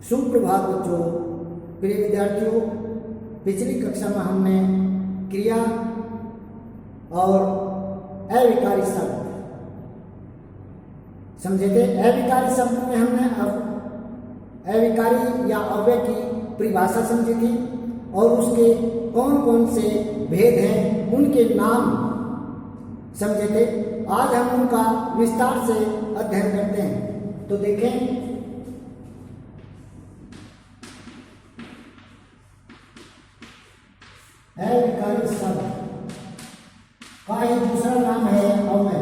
सुप्रभात बच्चों, प्रिय विद्यार्थियों। पिछली कक्षा में हमने क्रिया और अविकारी शब्द समझे थे। अविकारी शब्द में हमने अविकारी या अव्यय की परिभाषा समझी थी और उसके कौन कौन से भेद हैं उनके नाम समझे थे। आज हम उनका विस्तार से अध्ययन करते हैं। तो देखें, अविकारी शब्द का एक दूसरा नाम है अव्यय।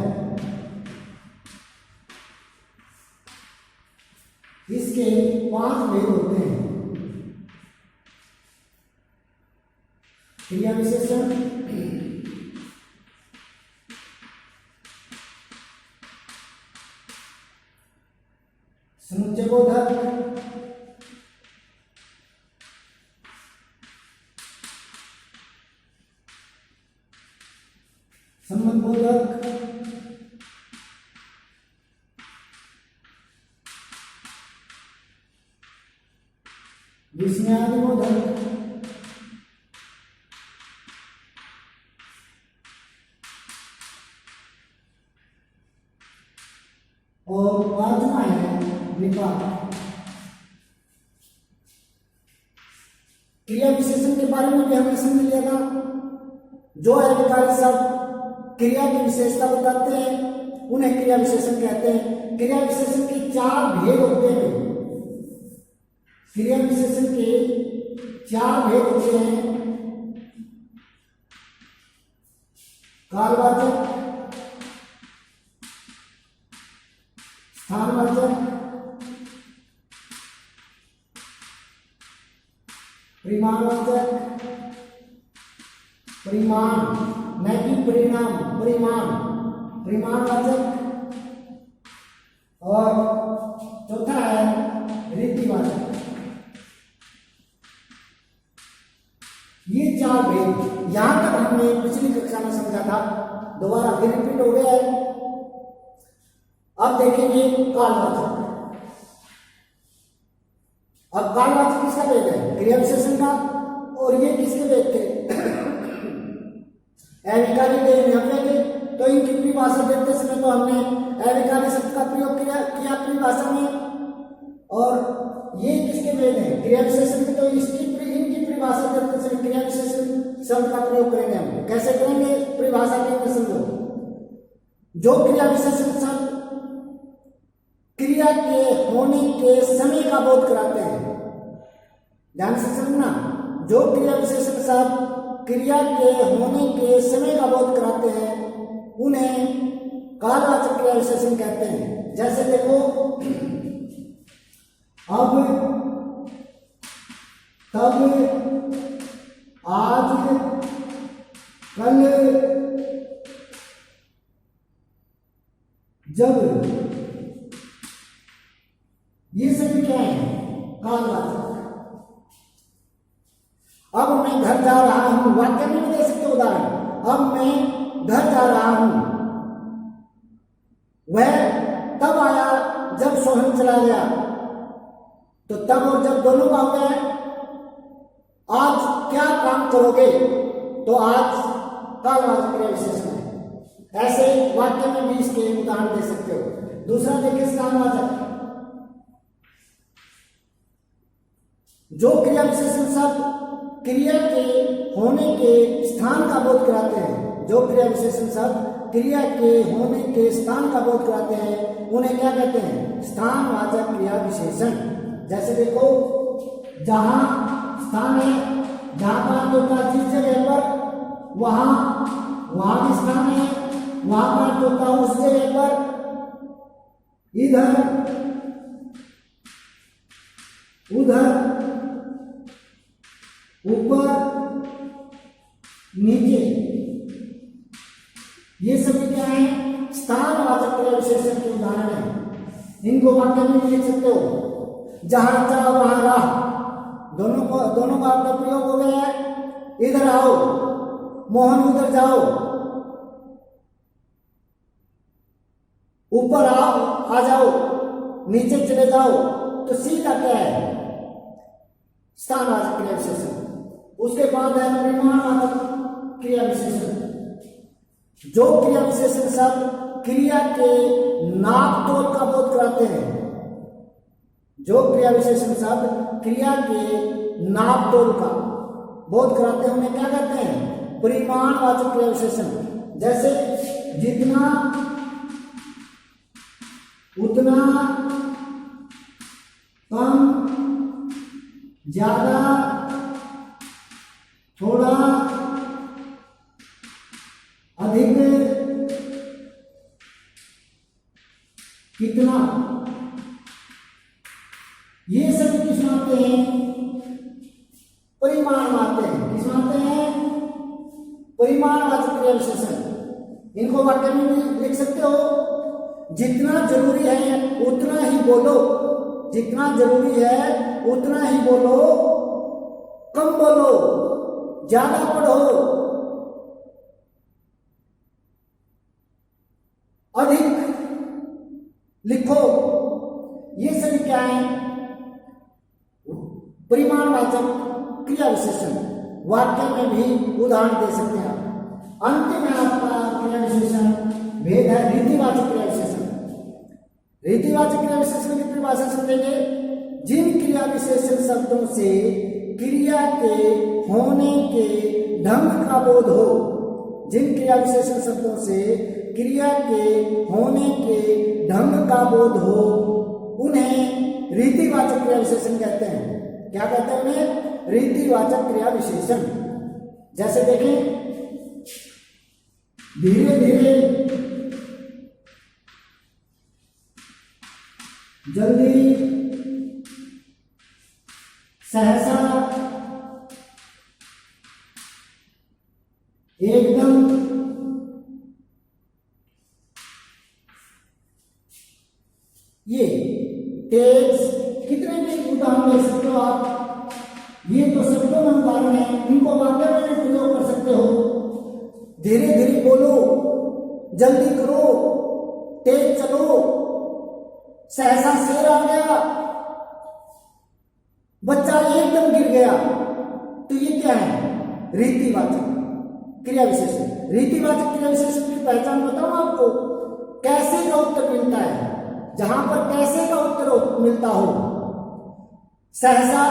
इसके 5 भेद होते हैं। क्रिया विशेषण, समुच्चयबोधक, संबंधबोधक, विस्मयादिबोधक और 5वां है निपात। क्रिया विशेषण के बारे में भी हमने समझ लिया था। जो अविकारी शब्द क्रिया की विशेषता बताते हैं उन्हें क्रिया विशेषण कहते हैं। क्रिया विशेषण के 4 भेद होते हैं। क्रिया विशेषण के 4 भेद होते हैं। कालवाचक, स्थानवाचक, परिमाणवाचक, परिमाण न कि परिणाम, परिमाणवाचक, और चौथा है रीतिवाचक। ये 4 भेद यहां तक हमने पिछली कक्षा में समझा था। दोबारा फिर रिपीट हो गया है। अब देखेंगे कालवाचक। अब कालवाचक किसका भेद है? क्रिया विशेषण का। और ये किसके भेद थे? अविकारी के, अव्यय के। तो इनकी परिभाषा देते समय तो हमने अविकारी शब्द का प्रयोग किया परिभाषा में। और ये किसके भेद है? क्रिया विशेषण के। तो इनकी परिभाषा देते समय क्रिया विशेषण शब्द का प्रयोग करेंगे हम। कैसे करेंगे? परिभाषा के समझो। जो क्रिया विशेषण शब्द क्रिया के होने के समय का बोध कराते हैं, ध्यान से समझना। जो क्रिया विशेषण शब्द क्रिया के होने के समय का बोध कराते हैं उन्हें कालवाचक क्रिया विशेषण कहते हैं। जैसे देखो, अब, तब, आज, कल, जब, ये सभी क्या है? कालवाचक। अब मैं घर जा रहा हूं, वाक्य में भी दे सकते हो उदाहरण। अब मैं घर जा रहा हूं, वह तब आया जब सोहन चला गया। तो तब और जब दोनों का हो गया। आज क्या काम करोगे? तो आज कालवाचक क्रिया विशेषण है। ऐसे वाक्य में भी इसके उदाहरण दे सकते हो। दूसरा देखिए, स्थानवाचक। जो क्रिया विशेषण शब्द क्रिया के होने के स्थान का बोध कराते हैं, जो क्रिया विशेषण शब्द क्रिया के होने के स्थान का बोध कराते हैं उन्हें क्या कहते हैं? स्थानवाचक क्रिया विशेषण। जैसे देखो, जहां स्थान है, जहां पर होता जिस जगह पर, वहां भी स्थान है, वहां पर होता उस जगह पर, इधर, उधर, ऊपर, नीचे, ये सभी क्या है? स्थानवाचक क्रिया विशेषण के उदाहरण है। इनको वाक्य में लिख सकते हो। जहां जा वहां रहा, दोनों का आपका प्रयोग हो गया है। इधर आओ, मोहन उधर जाओ, ऊपर आओ, आ जाओ, नीचे चले जाओ। तो सी का क्या है? स्थानवाचक क्रिया विशेषण। उसके बाद है परिमाणवाचक क्रिया विशेषण। जो क्रिया विशेषण शब्द क्रिया के नाप तोल का बोध कराते हैं, जो क्रिया विशेषण शब्द क्रिया के नाप तोल का बोध कराते हैं उन्हें क्या कहते हैं? परिमाणवाचक क्रिया विशेषण। जैसे जितना, उतना, कम, ज्यादा, थोड़ा, अधिक, कितना, ये सभी किस मानते हैं? परिमाण मानते हैं। किस मानते हैं? परिमाणवाचक क्रिया विशेषण। इनको वाक्य में भी लिख सकते हो, जितना जरूरी है उतना ही बोलो, जितना जरूरी है उतना ही बोलो, कम बोलो, ज्यादा पढ़ो, अधिक लिखो। ये सभी क्या है? परिमाणवाचक क्रिया विशेषण। वाक्य में भी उदाहरण दे सकते हैं। अंतिम में आपका क्रिया विशेषण भेद है रीतिवाचक क्रिया विशेषण। रीतिवाचक क्रिया विशेषण की परिभाषा समझेंगे। जिन क्रिया विशेषण शब्दों से क्रिया के होने के ढंग का बोध हो, जिन क्रिया विशेषण शब्दों से क्रिया के होने के ढंग का बोध हो उन्हें रीतिवाचक क्रिया विशेषण कहते हैं। क्या कहते हैं उन्हें? रीतिवाचक क्रिया विशेषण। जैसे देखें, धीरे धीरे, जल्दी, सहसा, एकदम, ये तेज, कितने भी उदाहरण दे सकते हो आप। ये तो शब्दों में उदाहरण है, इनको वाक्य में प्रयोग कर सकते हो। धीरे धीरे बोलो, जल्दी करो, तेज चलो, सहसा शेर आ गया, बच्चा एकदम गिर गया। तो ये क्या है? रीतिवाचक क्रिया विशेषण। रीतिवाचक क्रिया विशेषण की पहचान बताऊं आपको। कैसे का उत्तर मिलता है, जहां पर कैसे का उत्तर मिलता हो। सहसा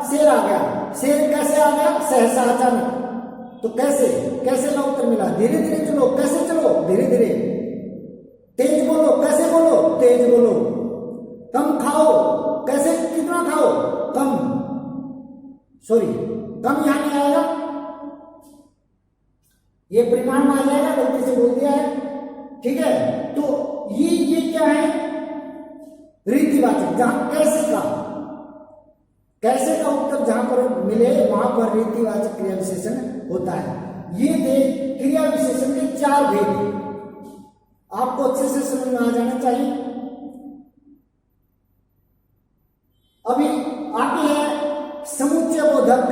शेर आ गया, शेर कैसे आ गया? सहसा, अचानक। तो कैसे, कैसे का उत्तर मिला? धीरे धीरे चलो, कैसे चलो? धीरे धीरे। तेज बोलो, कैसे बोलो? तेज बोलो। कम खाओ, कैसे, कितना खाओ? कम, सॉरी, कम यहां नहीं आएगा, ये परिमाण में आ जाएगा, गलती से बोल दिया है, ठीक है। तो ये क्या है? रीतिवाचक। जहां कैसे का उत्तर जहां पर मिले वहां पर रीतिवाचक क्रिया विशेषण होता है। ये थे क्रिया विशेषण के 4 भेद, आपको अच्छे से समझ में आ जाना चाहिए। अभी आगे है समुच्चय बोधक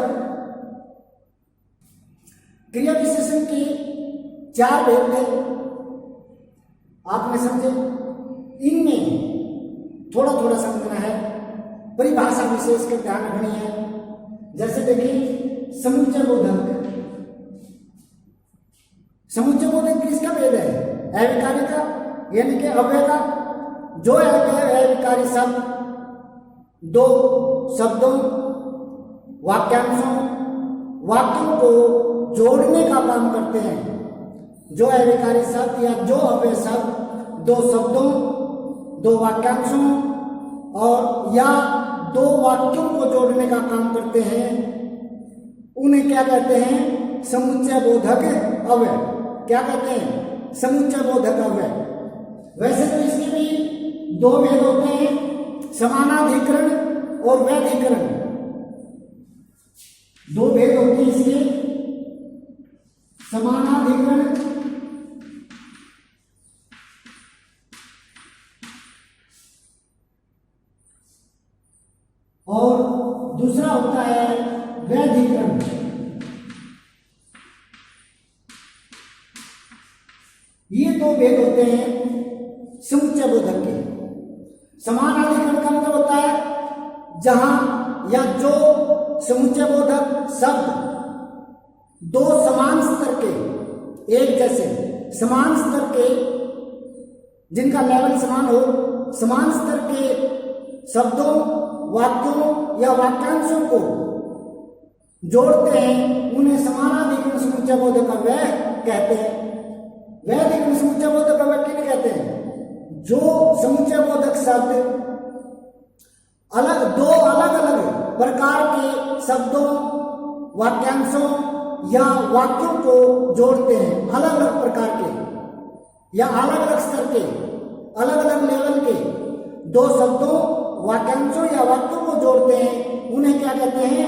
क्रिया विशेषण के 4 भेद थे, आपने समझे। इनमें थोड़ा थोड़ा समझना है, परिभाषा विशेष का ध्यान रखनी है। जैसे देखिए, समुच्चय बोधक। समुच्चय बोधक किसका भेद है? अविकारी का, यानी कि अव्यय का। जो अविकारी शब्द दो शब्दों, वाक्यांशों, वाक्यों को जोड़ने का काम करते हैं। जो अविकारी शब्द या जो अव्यय शब्द दो शब्दों, दो वाक्यांशों और या 2 वाक्यों को जोड़ने का काम करते हैं, उन्हें क्या कहते हैं? समुच्चय बोधक अव्यय। क्या कहते हैं? समुच्चय बोधक अव्यय। वैसे तो इसके भी 2 भेद होते हैं, समानाधिकरण और वैधिकरण। 2 भेद होते हैं इसके, समानाधिकरण और दूसरा होता है वैधिकरण। ये 2 भेद होते हैं समुच्चय बोधक के। समानाधिकरण का मतलब होता है जहां या जो समुच्चय बोधक शब्द दो समान स्तर के, एक जैसे समान स्तर के, जिनका लेवल समान हो, समान स्तर के शब्दों, वाक्यों या वाक्यांशों को जोड़ते हैं, उन्हें समानाधिकरण समुच्चय बोधक अव्यय कहते हैं। वैधिकरण समुच्चय बोधक अव्यय किन्हें कहते हैं? जो समुच्चय बोधक शब्द दो अलग अलग प्रकार के शब्दों, वाक्यांशों या वाक्यों को जोड़ते हैं, अलग अलग प्रकार के या अलग अलग स्तर के, अलग अलग लेवल के दो शब्दों, वाक्यांशों या वाक्यों को जोड़ते हैं, उन्हें क्या कहते हैं?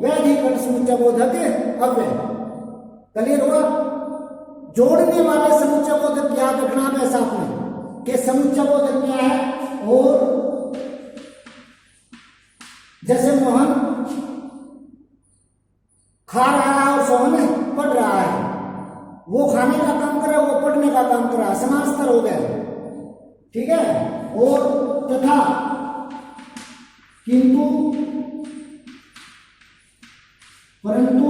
वैधिकरण समुच्चय बोधक अव्यय। क्लियर हुआ? जोड़ने वाले समुच्चय बोधक याद रखना है साथ में कि समुच्चय बोधक क्या है। और जैसे मोहन खा रहा है और सोहन पढ़ रहा है, वो खाने का काम कर रहा है, वो पढ़ने का काम कर रहा है, समान स्तर हो गया, ठीक है। और तथा, किंतु, परंतु,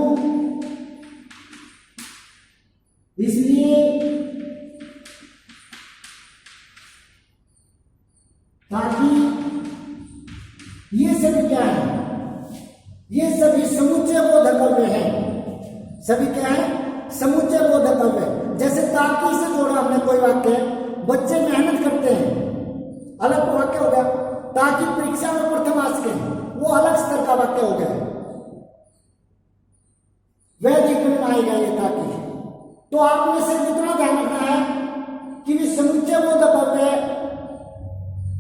इसलिए, ताकि, ये सभी क्या है? ये सभी समुच्चय बोधक अव्यय है। सभी क्या है? समुच्चय बोधक अव्यय। जैसे ताकि से जोड़ा हमने कोई वाक्य, बच्चे मेहनत करते हैं, अलग वाक्य हो गया। ताकि परीक्षा में प्रथम आ सके, वो अलग स्तर का वाक्य हो गया, वैधिकरण आएगा ये ताकि। तो आपने सिर्फ इतना ध्यान रखना है कि वे समुच्चय बोधक अव्यय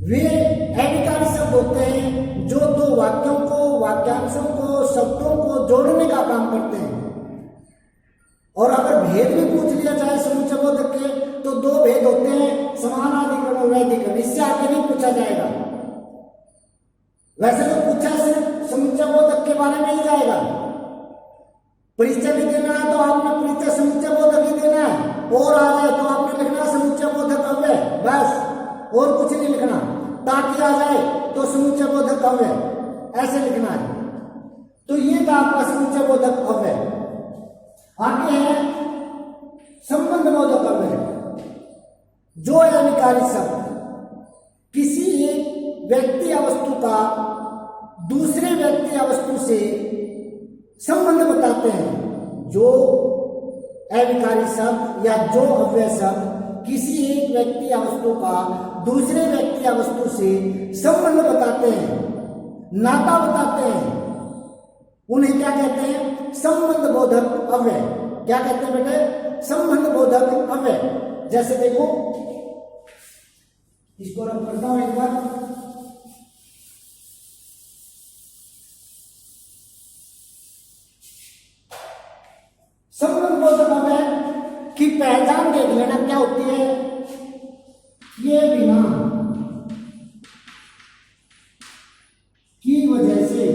वे अभिकारी शब्द होते हैं जो दो वाक्यों को, वाक्यांशों को, शब्दों को जोड़ने का काम करते हैं। और अगर भेद भी पूछ लिया जाए समुच्चय बोधक के, तो दो भेद होते हैं, समानाधिकरण और वैधिकरण। इससे आगे नहीं पूछा जाएगा। वैसे तो पूछा सिर्फ समुच्चय बोधक के बारे में ही जाएगा। परीक्षा भी देना है तो आपने परीक्षा समुच्चय बोधक ही देना है, और आ जाए तो आपने लिखना समुच्चय बोधक अव्यय, बस, और कुछ नहीं लिखना। ताकि आ जाए तो समुच्चय बोधक अव्यय, ऐसे लिखना है। तो ये था आपका समुच्चय बोधक अव्यय। आगे है संबंध बोधक अव्यय। जो अभिकारी शब्द किसी एक व्यक्ति या वस्तु का दूसरे व्यक्ति या वस्तु से संबंध बताते हैं। जो अभिकारी शब्द या जो अव्यय शब्द किसी एक व्यक्ति या वस्तु का दूसरे व्यक्ति या वस्तु से संबंध बताते हैं, नाता बताते हैं, उन्हें क्या कहते हैं? संबंध बोधक अव्यय। क्या कहते हैं बेटे? संबंध बोधक अव्यय। जैसे देखो, इसको रब करता हूं एक बार। संबंध बोधक अव्यय की पहचान देख लेना क्या होती है। ये बिना की वजह से,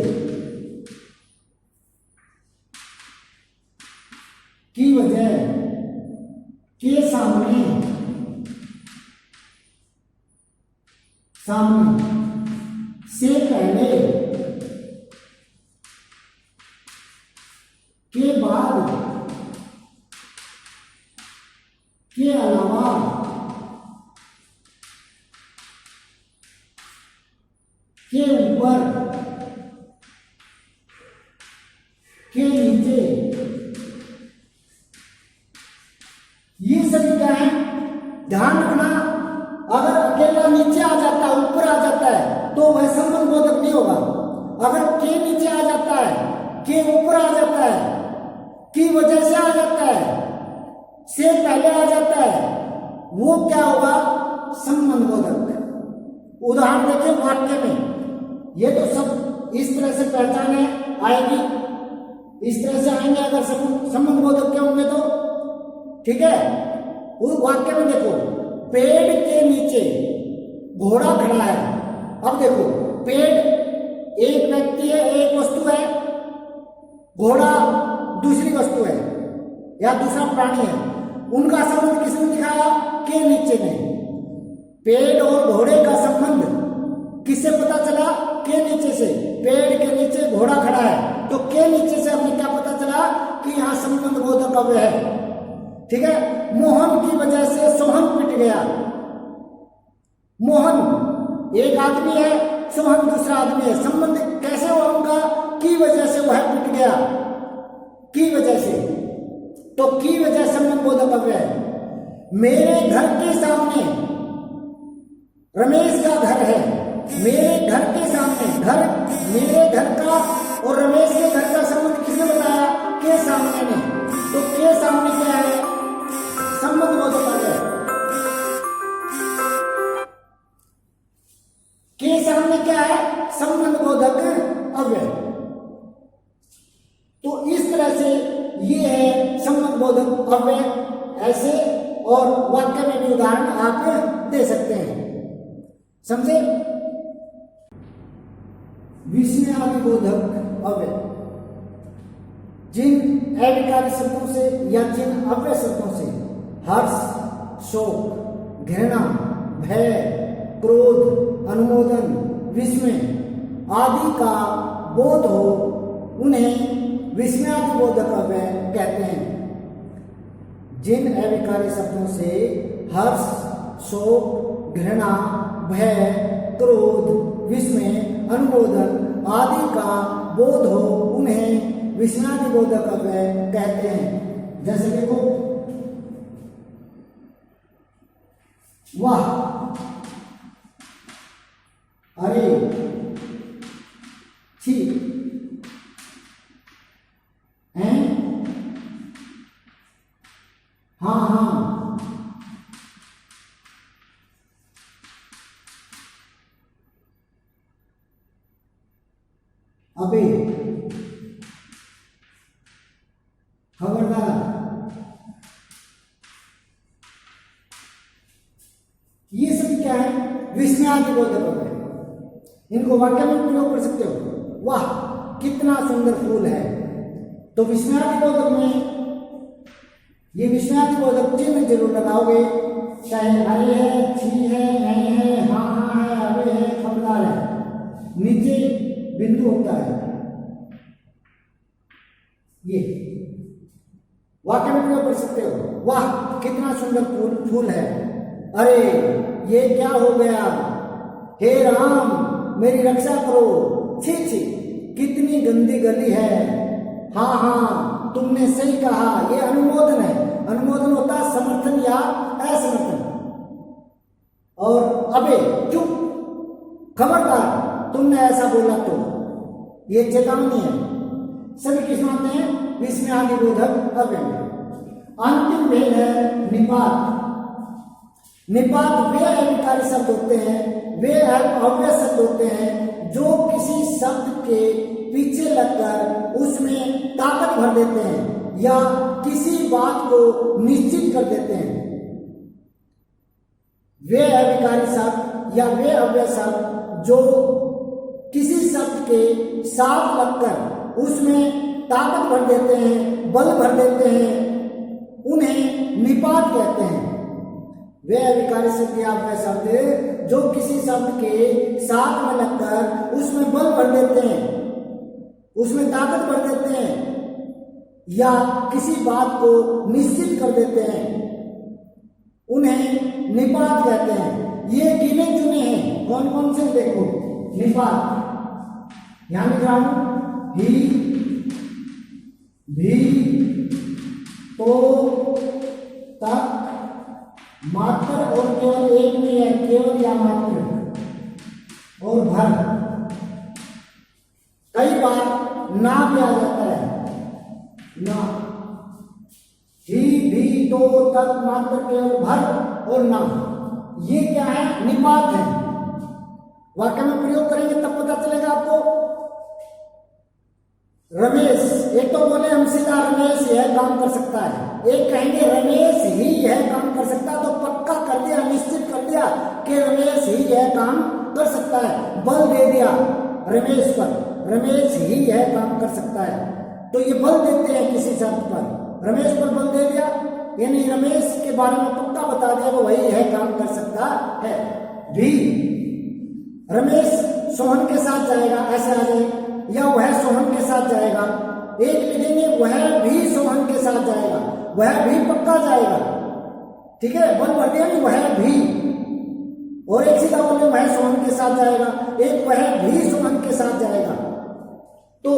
की वजह के सामने, सामने से पहले, के बाद, के अलावा, के ऊपर, के नीचे, ये सभी क्या है? ध्यान रखना। अगर अकेला नीचे आ जाता है, ऊपर आ जाता है, तो वह संबंध बोधक नहीं होगा। अगर के नीचे आ जाता है, के ऊपर आ जाता है, की वजह से आ जाता है, से पहले आ जाता है, वो क्या होगा? संबंध बोधक। उदाहरण देखिए वाक्य में, ये तो सब इस तरह से पहचाने आएगी, इस तरह से आएंगे अगर संबंध बोधक के होंगे तो, ठीक है। उस वाक्य में देखो, पेड़ के नीचे घोड़ा खड़ा है। अब देखो, पेड़ एक व्यक्ति है, एक वस्तु है, घोड़ा दूसरी वस्तु है या दूसरा प्राणी है। उनका संबंध किसने दिखाया? के नीचे ने। पेड़ और घोड़े का संबंध किससे पता चला? के नीचे से। पेड़ के नीचे घोड़ा खड़ा है, तो के नीचे से हमें क्या पता चला कि यहाँ संबंध बोधक अव्यय है। ठीक है, मोहन की वजह से सोहन पिट गया। मोहन एक आदमी है, सोहन दूसरा आदमी है, संबंध कैसे हुआ उनका? की वजह से वह पिट गया, की वजह से। तो की वजह संबंध बोधक अव्यय है। मेरे घर के सामने रमेश का घर है, मेरे घर के सामने, घर मेरे घर का और रमेश के घर का संबंध किसने बताया? के सामने ने। तो के सामने क्या है? संबंध बोधक अव्यय। के सामने क्या है? संबंध बोधक अव्यय। तो इस तरह से ये है संबंध बोधक अव्यय। ऐसे और वाक्य में भी उदाहरण आप दे सकते हैं, समझे? विस्मयादिबोधक अव्यय जिन अविकारी शब्दों से या जिन अव्यय शब्दों से हर्ष, शोक, घृणा, भय, क्रोध, अनुमोदन, विस्मय आदि का बोध हो उन्हें विस्मयादिबोधक अव्यय कहते हैं। जिन अविकारी शब्दों से हर्ष, शोक, घृणा, भय, क्रोध, विस्मय, अनुमोदन आदि का बोध हो उन्हें विस्मयादिबोधक अव्यय कहते हैं। जैसे देखो, वाह, अरे, छी, हैं, हाँ हाँ, अबे, खबरदार। ये सब क्या है? विस्मयादिबोधक अव्यय। इनको वाक्य में प्रयोग कर सकते हो। वाह, कितना सुंदर फूल है। तो विस्मयादिबोधक में ये विस्मयादिबोधक चिन्ह जरूर लगाओगे, चाहे अरे है, छी है, हाँ हाँ है, अबे है, खबरदार है, नीचे बिंदु होता है। ये वाक्य में प्रयोग कर सकते हो। वाह, कितना सुंदर फूल है। अरे ये क्या हो गया? हे राम, मेरी रक्षा करो। छी छी, कितनी गंदी गली है। हाँ हाँ, तुमने सही कहा। ये अनुमोदन है। अनुमोदन होता है समर्थन या असमर्थन। और अबे चुप, खबरदार, तुमने ऐसा बोला तो ये चेतावनी है। सभी किस मानते हैं? विस्मयादिबोधक अव्यय। अंतिम भेद है निपात। निपात वे अविकारी शब्द होते हैं, वे अव्यय शब्द होते हैं जो किसी शब्द के पीछे लगकर उसमें ताकत भर देते हैं या किसी बात को निश्चित कर देते हैं। वे अविकारी शब्द या वे अव्यय शब्द जो किसी शब्द के साथ लगकर उसमें ताकत भर देते हैं, बल भर देते हैं, उन्हें निपात कहते हैं। वे अविकारी शब्द या अव्यय शब्द जो किसी शब्द के साथ में लगकर उसमें बल भर देते हैं, उसमें ताकत भर देते हैं या किसी बात को निश्चित कर देते हैं, उन्हें निपात कहते हैं। ये गिने चुने हैं। कौन कौन से? देखो, निपात यहां लिख रहा हूं, ही, भी, तो, तक, मात्र और केवल एक नहीं है, केवल या मात्र और भर। कई बार ना भी आ जाता है, ना। ही, भी, तो, तक, मात्र, केवल, भर और ना, ये क्या है? निपात है। वाक्य में प्रयोग करेंगे तब पता चलेगा आपको। रमेश, एक तो बोले हम सीधा रमेश यह काम कर सकता है, एक कहेंगे रमेश ही यह काम कर सकता है, तो पक्का कर दिया, निश्चित कर दिया कि रमेश ही यह काम कर सकता है, बल दे दिया रमेश पर, रमेश ही यह काम कर सकता है। तो ये बल देते हैं किसी शब्द पर, रमेश पर बल दे दिया, यानी रमेश के बारे में पक्का बता दिया वो वही यह काम कर सकता है। भी, रमेश सोहन के साथ जाएगा, ऐसे आ जाए, या वह सोहन के साथ साथ जाएगा, एक लिखेंगे वह भी सोहन के साथ जाएगा, वह भी पक्का जाएगा, ठीक है, वन वर्ड यानी वह भी, और एक सीधा बोले वह सोहन के साथ जाएगा, एक वह भी सोहन के साथ जाएगा। तो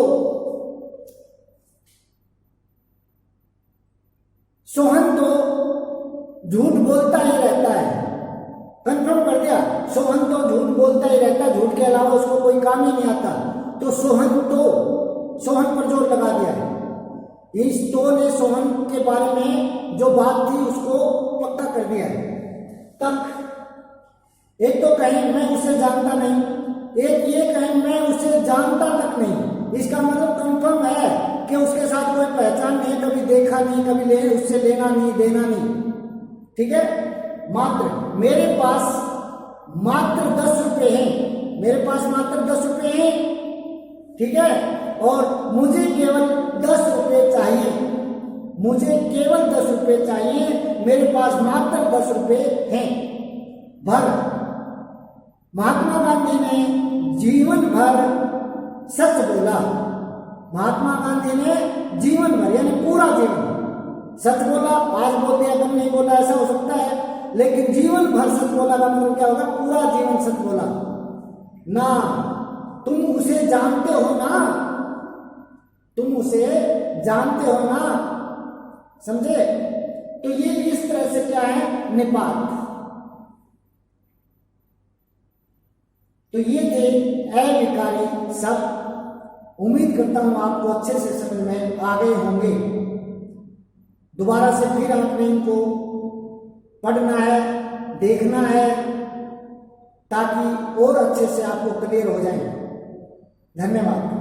सोहन तो झूठ बोलता ही रहता है, कंफर्म कर दिया, सोहन तो झूठ बोलता ही रहता है, झूठ के अलावा उसको कोई काम ही नहीं आता, तो सोहन पर जोर लगा दिया है। इस तो ने सोहन के बारे में जो बात थी उसको पक्का कर दिया है। तक एक तो कहें मैं उसे जानता नहीं, एक ये कहें मैं उसे जानता तक नहीं, इसका मतलब कंफर्म है कि उसके साथ कोई पहचान नहीं, कभी देखा नहीं, कभी उससे लेना नहीं देना नहीं, ठीक है। मात्र मेरे पास मात्र 10 रुपए हैं, मेरे पास मात्र 10 रुपए हैं, ठीक है, और मुझे केवल 10 रुपए चाहिए, मुझे केवल 10 रुपए चाहिए, मेरे पास मात्र 10 रुपए हैं। भर महात्मा गांधी ने जीवन भर सच बोला, महात्मा गांधी ने जीवन भर यानी पूरा जीवन सच बोला, आज बोल दिया कल नहीं बोला ऐसा हो सकता है, लेकिन जीवन भर सच बोला का मतलब क्या होगा, पूरा जीवन सच बोला ना। तुम उसे जानते हो ना, तुम उसे जानते हो ना, समझे। तो ये इस तरह से क्या है, निपात। तो ये थे अविकारी शब्द। उम्मीद करता हूं आपको अच्छे से समझ में आ गए होंगे। दोबारा से फिर आपने इनको पढ़ना है, देखना है, ताकि और अच्छे से आपको क्लियर हो जाए। धन्यवाद।